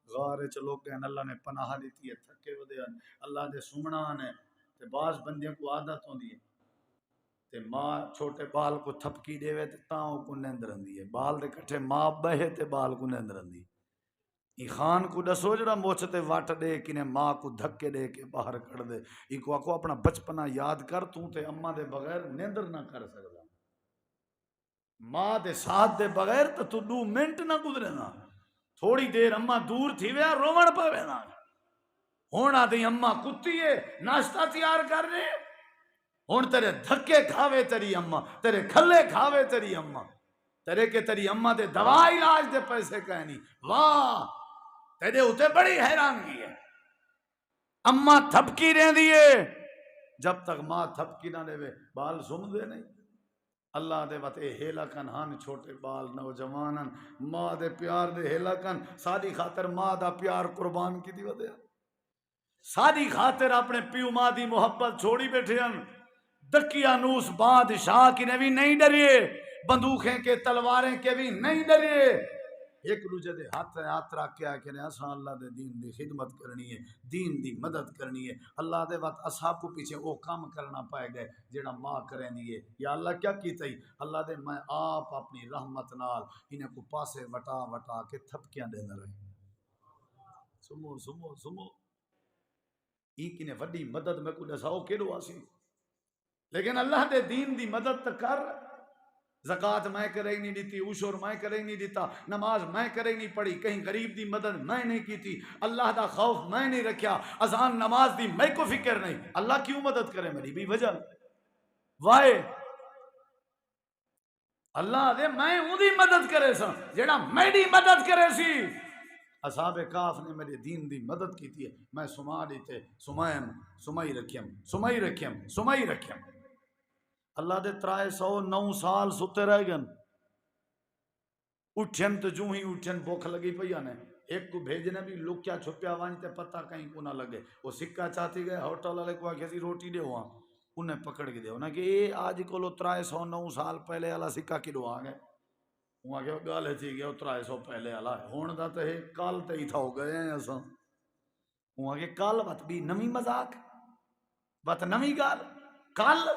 غارے چلو کہ اللہ نے پناہ دیتی ہے تھکے ودے اللہ دے سمنا نے تے بعض بندیاں کو عادت ہوندی ہے تے ماں چھوٹے بال کو تھپکی دے وے تے تاں کو نیند رہندی ہے. بال دے کٹھے ماں بہے تے بال کو نیند رہندی. ای خان کو دسو جڑا موچتے واٹ دے کنے ماں کو دھکے دے کے باہر کر دے ای کو آکو اپنا بچپنا یاد کر تو تے اماں دے بغیر نیندر نہ کر سکدا. ماں دے ساتھ دے بغیر تو 2 منٹ نہ گزرے نا. تھوڑی دیر اماں دور تھی وے رومن پاوے نا ہونا دی اماں کتی ہے ناشتہ تیار کر رہے ہون تیرے دھکے کھاوے تیری اماں تیرے کھلے کھاوے تیری اماں تیرے کے تیری اماں دے دوا علاج دے پیسے کہنی. واہ تیرے ہوتے بڑی حیرانگی ہے. اماں تھپکی رہ دیئے جب تک ماں تھپکی نہ لے بال سم دے نہیں. اللہ دے وقت ہیلا کن ہن چھوٹے بال نوجوان ماں دے پیار دے ہیلا کن ساری خاطر ماں دا پیار قربان کی دی ودے ساری خاطر اپنے پیو ماں دی محبت چھوڑی بیٹھے ہیں. دقیانوس بادشاہ کی نے بھی نہیں ڈریے بندوقیں کے تلواریں کے بھی نہیں ڈریے ایک دوسرے دے ہاتھ رکھ کے کہ اساں اللہ دے دین دی خدمت کرنی ہے دین دی مدد کرنی ہے. اللہ دے وقت اصحاب کو پیچھے وہ کام کرنا پائے گئے جڑا ماں کریں دیئے. یا اللہ کیا کیتا ہی اللہ دے میں آپ اپنی رحمت نال انہیں کو پاسے وٹا وٹا کے تھپکیاں دے نہ رہے. سمو سمو سمو ایک نے وڈی مدد میں کو دساؤ کیڑو آسی لیکن اللہ دے دین دی مدد تک کر. زکوٰۃ میں کرے نہیں دیتی عشر میں کرے نہیں دیتا نماز میں کرے نہیں پڑھی کہیں غریب دی مدد میں نہیں کی تھی اللہ دا خوف میں نہیں رکھیا اذان نماز دی میں کو فکر نہیں. اللہ کیوں مدد کرے میری بھی وجہ وائے اللہ دے میں اون دی مدد کرے سا جیڑا میری مدد کرے سی. اصحاب کاف نے میرے دین دی مدد کی ہے، میں سما دیتے سمائی رکھیم اللہ دے 309 سال ستے رہ گئے، اٹھن تو جو ہی اٹھن بھوک لگی پئی نے، ایک کو بھیجنے بھی لکیا چھپیا وانتے پتہ کہیں کو نہ لگے، وہ سکہ چاہتی گئے ہوٹل والے کو آکھے سی روٹی دے ہوا، انہیں پکڑ کے دے انہیں کہ اے آج کو لو 309 سال پہلے والا سکہ کدو آ گئے، وہاں کہ گل تھی گیا 300 پہلے والا ہون دا تے کل تے ہی تھا ہو گئے ہیں اساں، وہاں کہ کل بات بھی نمی مذاق بات نمی گال کل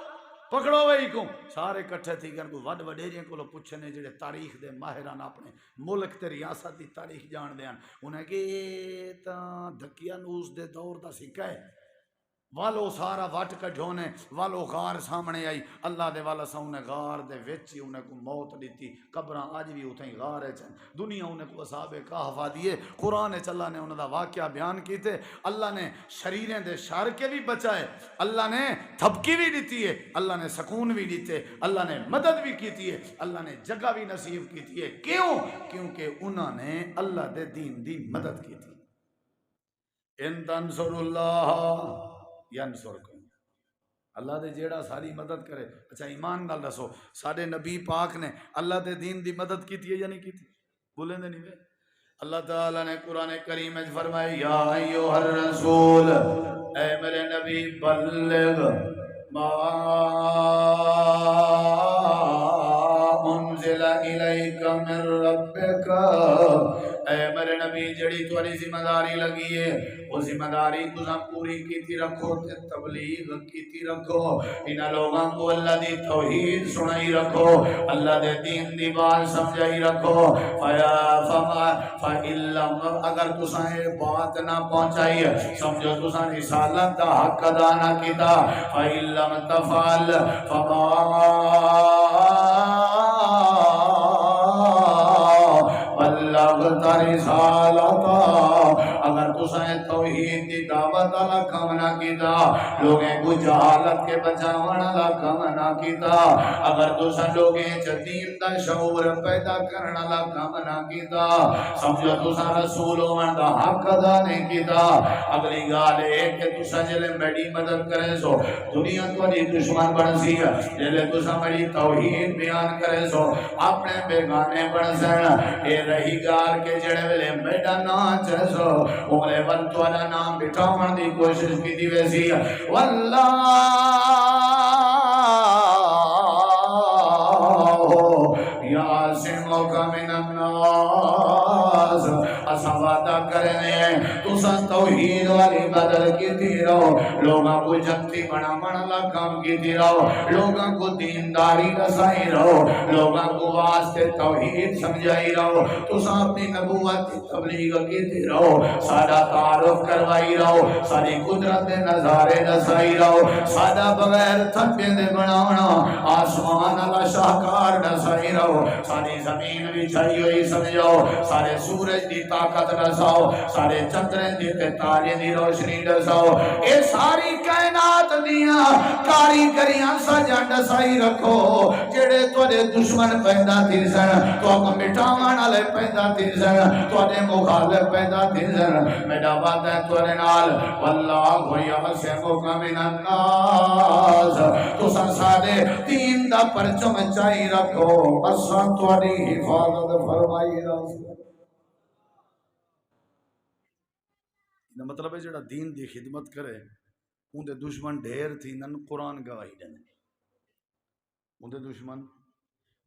پکڑو وہی کو سارے کٹھے تھی گئے کو وڈ وڈیریاں کو پوچھنے جڑے تاریخ دے ماہران اپنے ملک تے ریاست دی تاریخ جان دیان انہیں کہ تاں دھکیا نوس دے دور دا سکہ ہے والو سارا وٹ کٹھونے والو غار سامنے آئی اللہ دے والا سا انہیں غار دے ویچی انہیں کو موت دیتی قبران آج بھی اتھیں غار ہے چند دنیا انہیں کو اصحاب کہف دیئے قرآن اللہ نے انہیں دا واقعہ بیان کیتے اللہ نے شریریں دے شار کے بھی بچائے اللہ نے تھپکی بھی دیتی ہے اللہ نے سکون بھی دیتے اللہ نے مدد بھی کیتی ہے اللہ نے جگہ بھی نصیب کیتی ہے کیوں کیونکہ انہوں نے اللہ دے دین دی مدد کی تھی ان تنصر اللہ ینصرکم اللہ دے جیڑا ساری مدد کرے اچھا ایمان نال دسو ساڈے نبی پاک نے اللہ دے دین دی مدد کیتی ہے یا نہیں کیتی بولیں دے نہیں اللہ تعالیٰ نے قرآن کریم میں فرمایا یا ایھا الرسول اے میرے نبی بلغ ما انزل الیک من ربک اے میرے نبی جڑی تمہاری ذمہ داری لگی ہے وہ ذمہ داری تساں پوری کیتی رکھو تے تبلیغ کیتی رکھو انہاں لوگاں کو اللہ دی توحید سنائی رکھو اللہ دے دین دی بات سمجھائی رکھو فَإِلَّمْ اگر تساں یہ بات نہ پہنچائی سمجھو تساں رسالت دا حق ادا نہ کیتا فَإِلَّمْ تَفْعَلْ فَمَا بلغت رسالتا اگر تسائیں توحید دی دعوت اللہ کم نہ کیتا لوگیں کو جہالت کے بچاون اللہ کم نہ کیتا اگر تساں لوگیں دین دا شعور پیدا کرن اللہ کم نہ کیتا سمجھو تساں رسول ہون دا حق ادا نہیں کیتا اگلی گال ہے کہ تساں جلے میری مدد کرے سو دنیا تہاڈی دشمن بن سی جلے تساں میری توحید بیان کرے سو اپنے بیگانے بن سن اے رہی گال کے جڑے ویلے میڈا نام چیسو انگلے ون توانا نام بٹھاون دی کوشش کی دی ویسی واللہ یاسمک من الناس اسا وعدہ کرنے تساں توحید والی مدد کیتی رہو لوگاں کو جنتی بنا اللہ کام کیتی رہو لوگاں کو دینداری رسائی رہو لوگاں کو واسطے توحید سمجھائی رہو تساں اپنی نبوت تبلیغ کیتی رہو سارا تعارف کروائی رہو ساری قدرت نظارے دسائی رہو سادہ بغیر تھپے دے بناونا آسمان اللہ شاہکار دسائی رہو ساری زمین بھی چھائی ہوئی سمجھو سارے سورج دی طاقت رساؤ سارے چندریں دی تارے دی روشنی دساؤ اے ساری کائنات دیاں کاریگریاں سجا دسائی رکھو جڑے تواڈے دشمن پیدا تھی سن تو مٹاون والے پیدا تھی سن تواڈے مخالف پیدا تھی سن میرا وعدہ ہے تواڈے نال واللہ یعصمک من الناس تساں سارے دین دا پرچم چائی رکھو اساں تواڈی حفاظت فرمائی رکھو مطلب ہے جڑا دین دی خدمت کرے ان دے دشمن ڈھیر تھی نن قرآن گواہی دینے ان دے دشمن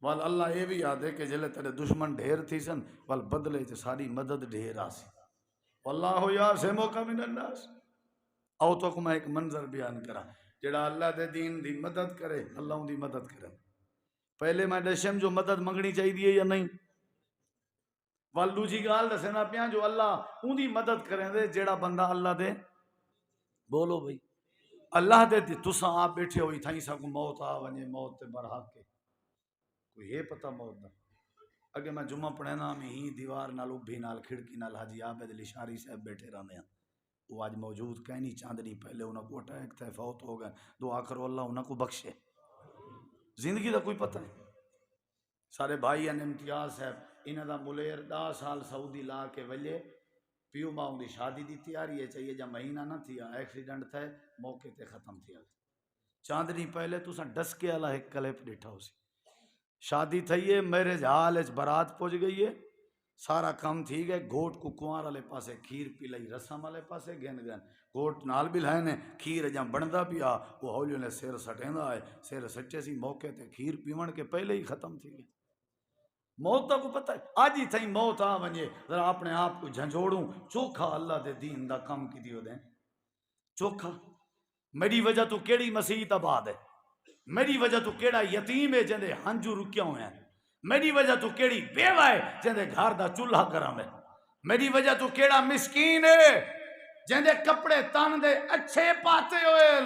وال اللہ یہ بھی یاد ہے کہ جلے تیرے دشمن ڈھیر تھی سن وال بدلے چ ساری مدد ڈھیر آسی واللہ یعصمک من الناس او تو میں ایک منظر بیان کرا جڑا اللہ دے دین دی مدد کرے اللہ ان دی مدد کرے پہلے میں دشم جو مدد منگنی چاہیے یا نہیں والدو جی گال دسنا پیاں جو اللہ ان دی مدد کریں دے جیڑا بندہ اللہ دے بولو بھئی اللہ دے تساں آپ بیٹھے ہوئی تھائیں سا کو موت آ ونجے موت تے برحق کے کوئی ہے پتہ موت دا اگر میں جمعہ پڑھنا میں ہی دیوار نال ابھی نال کھڑکی نال حاجی عابد علی شاری صاحب بیٹھے رہنے ہیں وہ آج موجود کہیں نہیں چاندنی پہلے انہوں کو اٹیک تھے فوت ہو گئے دعا کرو اللہ انہوں کو بخشے زندگی دا کوئی پتہ نہیں سارے بھائی ہیں امتیاز صاحب انہوں دا ملیر 10 سال سعودی لا کے وجے پیو ماؤں دی شادی دی تیاری ہے چاہیے جا مہینہ نہ تھیا ایکسیڈنٹ تھے موقع تے ختم تھیا چاندنی پہلے تو سن ڈس کے اللہ ایک کلپ ڈیٹھا ہو سی شادی تھئی ہے میرے حال برات پہنچ گئی ہے سارا کام تھی گئے گھوٹ کو کنوار والے پاسے کھیر پی لئی رسم والے پاسے گن گھوٹ نال بھی لائے نے کھیر جہاں بندا پیا وہ ہولی نے سر سٹیندا ہے سر سٹے سی موقع تے کھیر پیون کے پہلے ہی ختم تھی گئی موت کو پتہ ہے آج ہی تھئی موت آ ونجے ذرا اپنے آپ کو جھنجھوڑوں چوکھا اللہ دے دین دا کام کی دیو دیں چوکھا میری وجہ تو کیڑی مسیحت آباد ہے میری وجہ تو کیڑا یتیم ہے جندے ہنجو رکیا ہوئے ہیں میری وجہ تو کیڑی بیوہ ہے جندے گھر دا چولہا گرم ہے میری وجہ تو کیڑا مسکین ہے جندے کپڑے تن دے اچھے پاتے ہوئے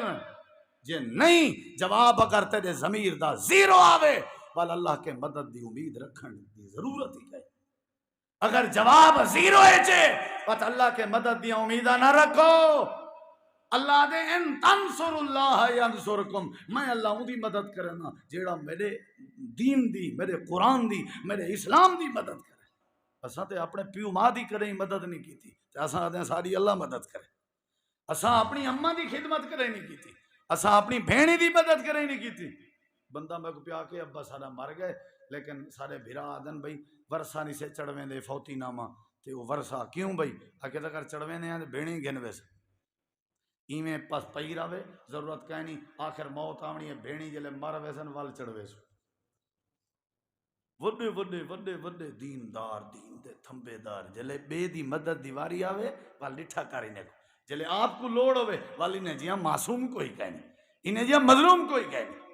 جے نہیں جواب اگر تیرے ضمیر دا زیرو آوے وال اللہ کے مدد دی امید رکھن دی ضرورت ہی ہے اگر جواب زیرو ہے جے بس اللہ کے مدد دی امیدہ نہ رکھو اللہ دے ان تنصر اللہ ینصرکم میں اللہ ہوں دی مدد کرنا جیڑا میرے دین دی میرے قرآن دی میرے اسلام دی مدد کرے اساں تے اپنے پیو ماں دی کریں مدد نہیں کیتی تے اساں آدھیں ساری اللہ مدد کرے اساں اپنی اماں دی خدمت کریں نہیں کیتی اساں اپنی بھینی دی مدد کریں نہیں کیتی بندہ میں کو پیا کے ابا سارا مر گئے لیکن سارے بھرا آدن بھائی ورسہ نہیں سے چڑھویں دے فوتی نامہ تے وہ ورسہ کیوں بھائی اکے تکر چڑھویں دے ہیں بھینی گھنوے سے ایویں پس پئی رہے ضرورت کہیں نہیں آخر موت آونی ہے بھینی جلے مر ویسن وال چڑھوے سو وڈے وڈے وڈے وڈے دیندار دین دے تھمبے دار جلے بے دی مدد دیواری آوے وال لٹھا کاری نے کو جلے آپ کو لوڑ ہوئے والی نے جیاں معصوم کوئی کہنی انہیں جیاں مظلوم کوئی کہنی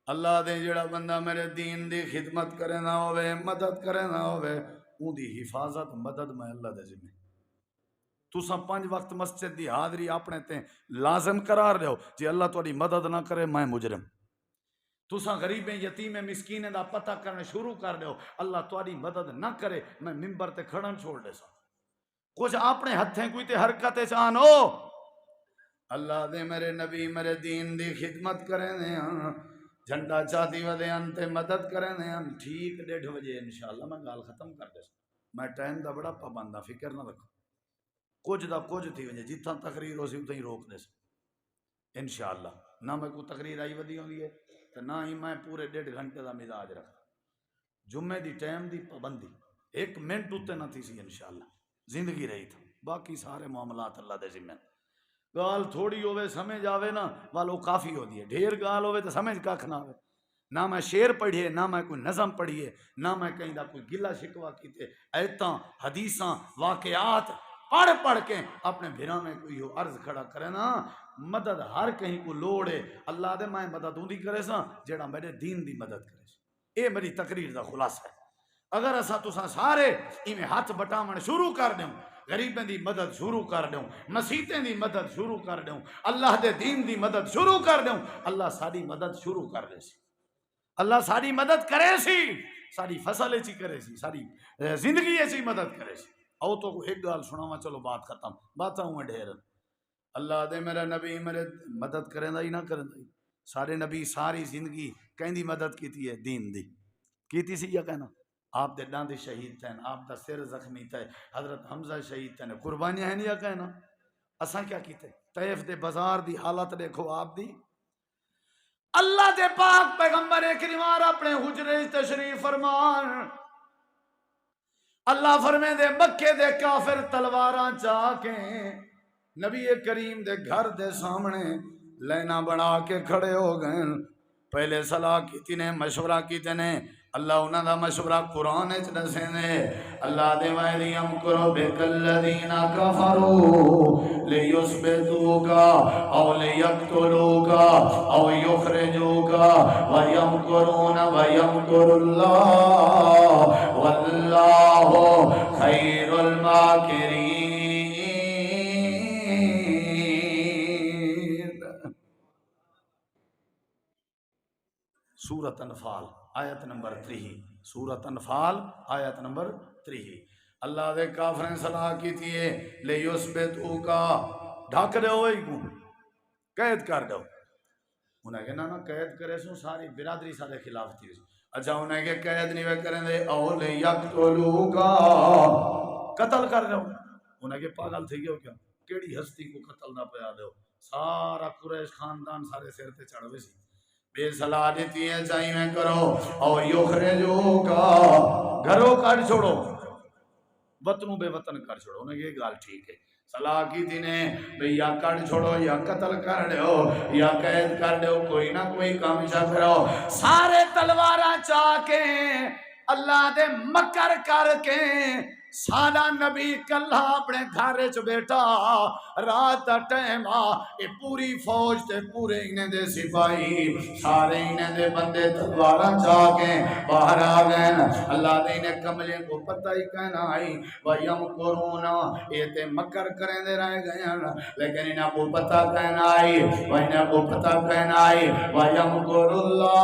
اللہ دے جڑا بندہ میرے دین دی خدمت کرے نہ ہوئے مدد کرے نہ ہوئے اون دی حفاظت مدد میں اللہ دے ذمہ تساں 5 وقت مسجد دی حاضری اپنے تے لازم قرار دیو جی اللہ تہاڈی مدد نہ کرے میں مجرم تساں غریبیں یتیمیں مسکینیں دا پتہ کرنے شروع کر دیو اللہ تہاڈی مدد نہ کرے میں منبر تے کھڑن چھوڑ دے سا کچھ اپنے ہتھیں کوئی تے حرکت چانو اللہ دے میرے نبی میرے دین دی خدمت کریں دے جھنڈا چاہتی ودے انتے مدد کریں دے ٹھیک 1:30 بجے انشاءاللہ میں گال ختم کر دے سا میں ٹائم دا بڑا پابندہ فکر نہ رکھو کچھ دا کچھ تھی وجہ جتنا تقریر ہو سی اتنا ہی روک دے سا انشاءاللہ نہ میں کوئی تقریر آئی ودی ہوندی ہے تو نہ ہی میں پورے 1.5 گھنٹے دا مزاج رکھا جمعے دی ٹائم دی پابندی 1 منٹ اتے نہ تھی سی انشاءاللہ زندگی رہی تھا باقی سارے معاملات اللہ دے ذمہ گال تھوڑی ہوئے سمجھ آوے نا والو کافی ہو دی ہے ڈھیر گال ہوئے تو سمجھ کاکھ نہ ہوئے نہ میں شعر پڑھیے نہ میں کوئی نظم پڑھیے نہ میں کہیں دا کوئی گلہ شکوا کیتے ایتاں حدیثاں واقعات پڑھ کے اپنے بھیرا میں کوئی ہو عرض کھڑا کرے نا مدد ہر کہیں کو لوڑے اللہ دے میں مدد ہوں دی کرے سا جیڑا میرے دین دی مدد کرے سا اے میری تقریر دا خلاصہ ہے اگر اسا تساں سارے ایویں ہاتھ بٹاون شروع کر دوں غریبیں دی مدد شروع کر دوں مسیتیں دی مدد شروع کر دوں اللہ دے دین دی مدد شروع کر دوں اللہ ساری مدد شروع کر دے سی اللہ ساری مدد کرے سی ساری فصل ایسی کرے سی ساری زندگی ایسی مدد کرے سی او تو ایک گال سناوا چلو بات ختم باتاں ہوں ڈھیر اللہ دے میرا نبی میرے مدد کریں دا ہی نہ کریں دا ہی سارے نبی ساری زندگی کہیں دی مدد کیتی ہے دین دی کیتی سی یا کہنا آپ دے ڈاندے شہید تھے آپ دا سر زخمی تھے حضرت حمزہ شہید تھے قربانیاں ہیں یا کہنا اساں کیا کیتے طیف دے بازار دی حالت دیکھو آپ دی اللہ دے پاک پیغمبر کریم اپنے حجرے تشریف فرمان اللہ فرمے دے مکے دے کافر تلواراں چاہ کے نبی کریم دے گھر دے سامنے لینا بنا کے کھڑے ہو گئے پہلے صلاح کیتی نے مشورہ کیتے نے اللہ انہاں دا مشورہ قرآن وچ دسے نے اللہ دے وعدی ہم کرو بکلذین کفروا لیثبتوک او لیقتلوک او یخرجوک ویمکرون ویمکر اللہ واللہ خیر الماکرین سورۃ انفال آیت نمبر 3 سورۃ انفال آیت نمبر 3 اللہ دے کافریں صلاح کی تھی لے یثبتوک ڈھک دے ہوئے کو قید کر دو انہیں کہنا نا قید کرے سو ساری برادری سارے خلاف تھی اچھا انہیں کہ قید نہیں کریں دے او لے یقتلوک قتل کر دو انہیں کہ پاگل تھی گئے ہو کیا، کیڑی ہستی کو قتل نہ پیا دو، سارا قریش خاندان سارے سر تے چڑھ ہوئے سی، بے صلاح دیتی ہیں چاہیے میں کرو او یخرجو کا گھروں کاٹ چھوڑو، وطنوں بے وطن کر چھوڑو، انہیں یہ گال ٹھیک ہے، صلاح کی تھی نے بھئی یا کٹ چھوڑو یا قتل کر دیو یا قید کر دیو، کوئی نہ کوئی کام شا کرو، سارے تلواراں چاہ کے اللہ دے مکر کر کے سادہ نبی کلہ اپنے گھر چ بیٹھا، رات دا ٹائم آ، اے پوری فوج تے پورے انہیں دے سپاہی سارے انہیں دے بندے تلواراں چاہ کے باہر آ گئے، اللہ دے انہیں کملے کو پتہ ہی کہنا آئی وَيَمْكُرُونَ یہ تے مکر کریں دے رہ گئے لیکن انہیں کو پتہ کہنا آئی انہیں کو پتہ کہنا آئی وَيَمْكُرُ اللَّهُ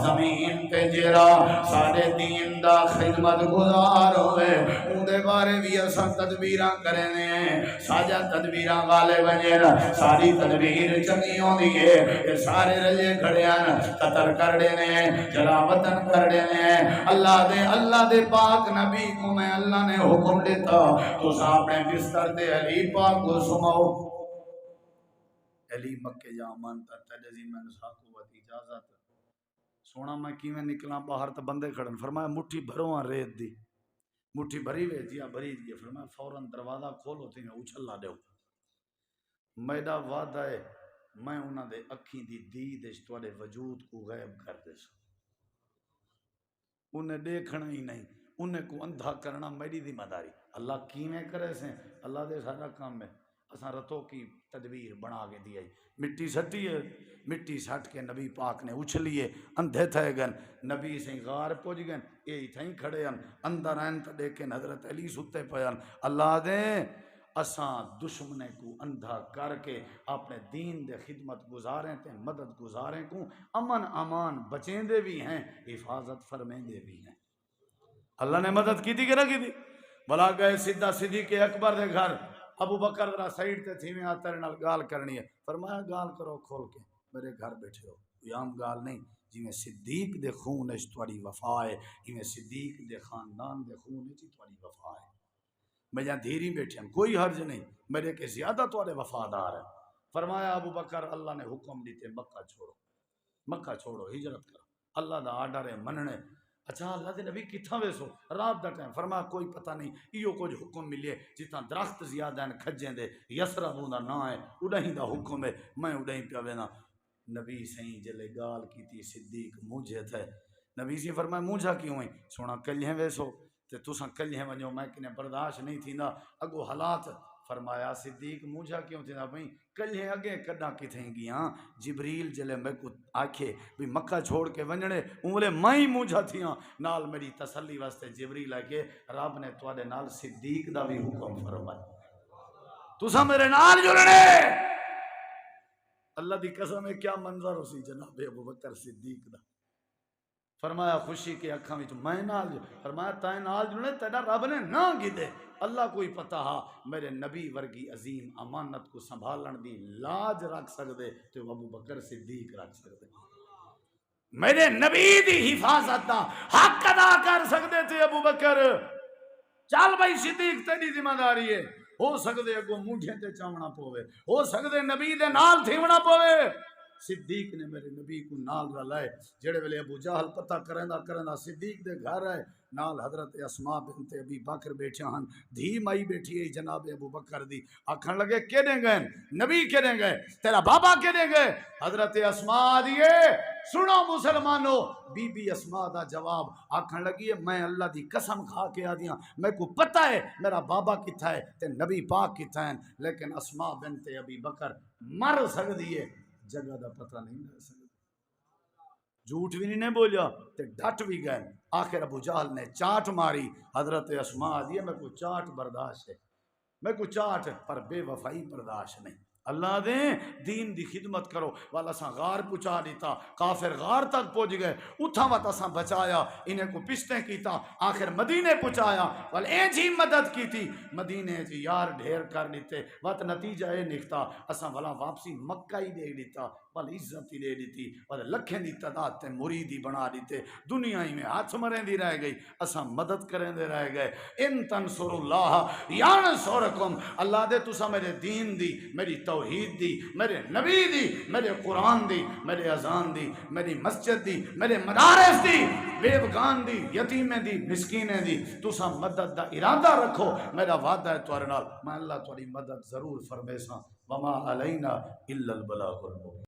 زمین تے جرا سارے دین دا خدمت گزار ہوئے ان دے بارے بھی اساں تدبیراں کریں ہیں، ساجا تدبیراں والے بنیں، ساری تدبیر چنگی ہوندی ہے، یہ سارے رجے کھڑے ہیں، قتل کر دینے جلا وطن کر دینے، اللہ دے پاک نبی کو میں اللہ نے حکم دیتا تو اپنے بستر دے علی پاک کو سماؤ، علی مکہ جا مانتا تجزی من ساقوت اجازت، سونا میں کیویں نکلا باہر تو بندے کھڑن، فرمایا مٹھی بھرو ہاں ریت دی، مٹھی بھری وے جیا بھری دی، فرمایا فوراً دروازہ کھولو تھی میں اچھل لا دیو، میڈا وعدہ ہے میں انہاں دے اکھیں دی دید اس تواڈے وجود کو غائب کر دے سو، انہیں دیکھنا ہی نہیں، انہیں کو اندھا کرنا میری ذمہ داری، اللہ کیویں کرے سے اللہ دے سارا کام ہے، اساں رتوں کی تدبیر بنا کے دی آئی، مٹی سٹی ہے، مٹی سٹ کے نبی پاک نے اچھلیے اندھے تھے گن، نبی سے غار پوچھ گن، یہ تھیں کھڑے ہیں اندر آئیں تو دیکھیں حضرت علی ستے پہ اللہ دے اساں دشمنے کو اندھا کر کے اپنے دین دے خدمت گزاریں تے مدد گزاریں کو امن امان بچیں دے بھی ہیں حفاظت فرمیں دے بھی ہیں، اللہ نے مدد کی تھی کہ نہ کی تھی، بلا گئے سیدھا صدیق اکبر دے گھر، ابو بکر ذرا سائیڈ تے تھی میں آتر نال گال کرنی ہے، فرمایا گال کرو کھول کے میرے گھر بیٹھے ہو، کوئی عام گال نہیں، جی میں صدیق دے خون اس تواڈی وفا ہے، جی میں صدیق دے خاندان دے خون اس تواڈی وفا ہے، میں جہاں دھیری بیٹھے ہیں کوئی حرج نہیں، میرے کے زیادہ تواڈے وفادار ہے، فرمایا ابو بکر اللہ نے حکم دیتے مکہ چھوڑو ہجرت کرو، اللہ دا آرڈر ہے مننے، اچھا اللہ دے نبی کتھاں ویسو رات دا ٹائم، فرمایا کوئی پتہ نہیں ایو کچھ حکم ملے جتنا درخت زیادہ ہیں کھجیں دے یسرب دا نا ہے اڑہیں دا حکم ہے میں اڑہیں پیا وینا، نبی سہیں جلے گال کی تھی صدیق مجھے تھے، نبی سے فرمایا مجھا کیوں ہیں سونا کلیہیں ویسو تے تساں کلیہیں ونجو میں کنے برداشت نہیں تھی نا اگو حالات، فرمایا صدیق مجھا کیوں تھی نا بھئی کلیہیں اگے کڈا کتھیں گیاں، جبریل جلے میں کو آکھے بھی مکہ چھوڑ کے ونجنے انہلے میں مجھا تھیاں نال میری تسلی واسطے جبریل آکے رب نے تواڈے نال صدیق دا بھی حکم فرمایا تساں میرے نال جڑنے، اللہ دی قسم ہے کیا منظر اسی جناب ابو بکر صدیق دا، فرمایا خوشی کے اکھاں وچ میں نال جو، فرمایا تائیں نال جڑنے تیرا رب نے نہ گدے، اللہ کوئی پتہ ہا میرے نبی ورگی عظیم امانت کو سنبھالن دی لاج رکھ سکدے تو ابو بکر صدیق رکھ سکدے، میرے نبی دی حفاظت دا حق ادا کر سکدے تھے ابو بکر، چل بھائی صدیق تیری ذمہ داری ہے، ہو سکدے اگوں مونڈھے تے چاونا پوے، ہو سکدے نبی دے نال تھیونا پوے، صدیق نے میرے نبی کو نال رلائے، جڑے ویلے ابو جہل پتہ کرندا صدیق دے گھر آئے، نال حضرت اسماء بنت ابی بکر بیٹھے ہن، دھی مائی بیٹھی ہے جناب ابو بکر دی، آکھن لگے کیڑے گئے نبی کیڑے گئے تیرا بابا کیڑے گئے، حضرت اسماء دیے سنو مسلمانو، بی بی اسماء دا جواب آکھن لگی ہے میں اللہ دی قسم کھا کے آدیاں میں کو پتہ ہے میرا بابا کتھا ہے تے نبی پاک کتھا ہے، لیکن اسماء بنت ابی بکر مر سکدی ہے جگہ دا پتہ نہیں لے سکتا، جھوٹ بھی نہیں بولیا تے ڈٹ بھی گئے، آخر ابو جہل نے چاٹ ماری، حضرت اسماء دی میں کو چاٹ برداشت ہے، میں کو چاٹ پر بے وفائی برداشت نہیں، اللہ دے دین دی خدمت کرو، والا سا غار پچا دیتا، کافر غار تک پہنچ گئے، اتھا وقت اساں بچایا، انہیں کو پشتیں کیتا، آخر مدینے پچایا، والا اے جی مدد کی تھی، مدینے جی یار ڈھیر کر دیتے، وقت نتیجہ اے نکتا، اساں والا واپسی مکہ ہی دے دیتا، پل عزت ہی لے دیتی اور لکھیں دی تعداد تے مریدی بنا دیتے دنیا ہی میں ہاتھ مریں دی رہ گئی اساں مدد کریں دے رہ گئے ان تنصر اللہ ینصرکم اللہ دے تسا میرے دین دی میری توحید دی میرے نبی دی میرے قرآن دی میرے اذان دی میری مسجد دی میرے مدارس دی بیوگان دی یتیمیں دی مسکینیں دی تسا مدد دا ارادہ رکھو میرا وعدہ ہے تورے نال میں اللہ تھوڑی مدد ضرور فرمے ساں وما علینا الا البلاغ المبین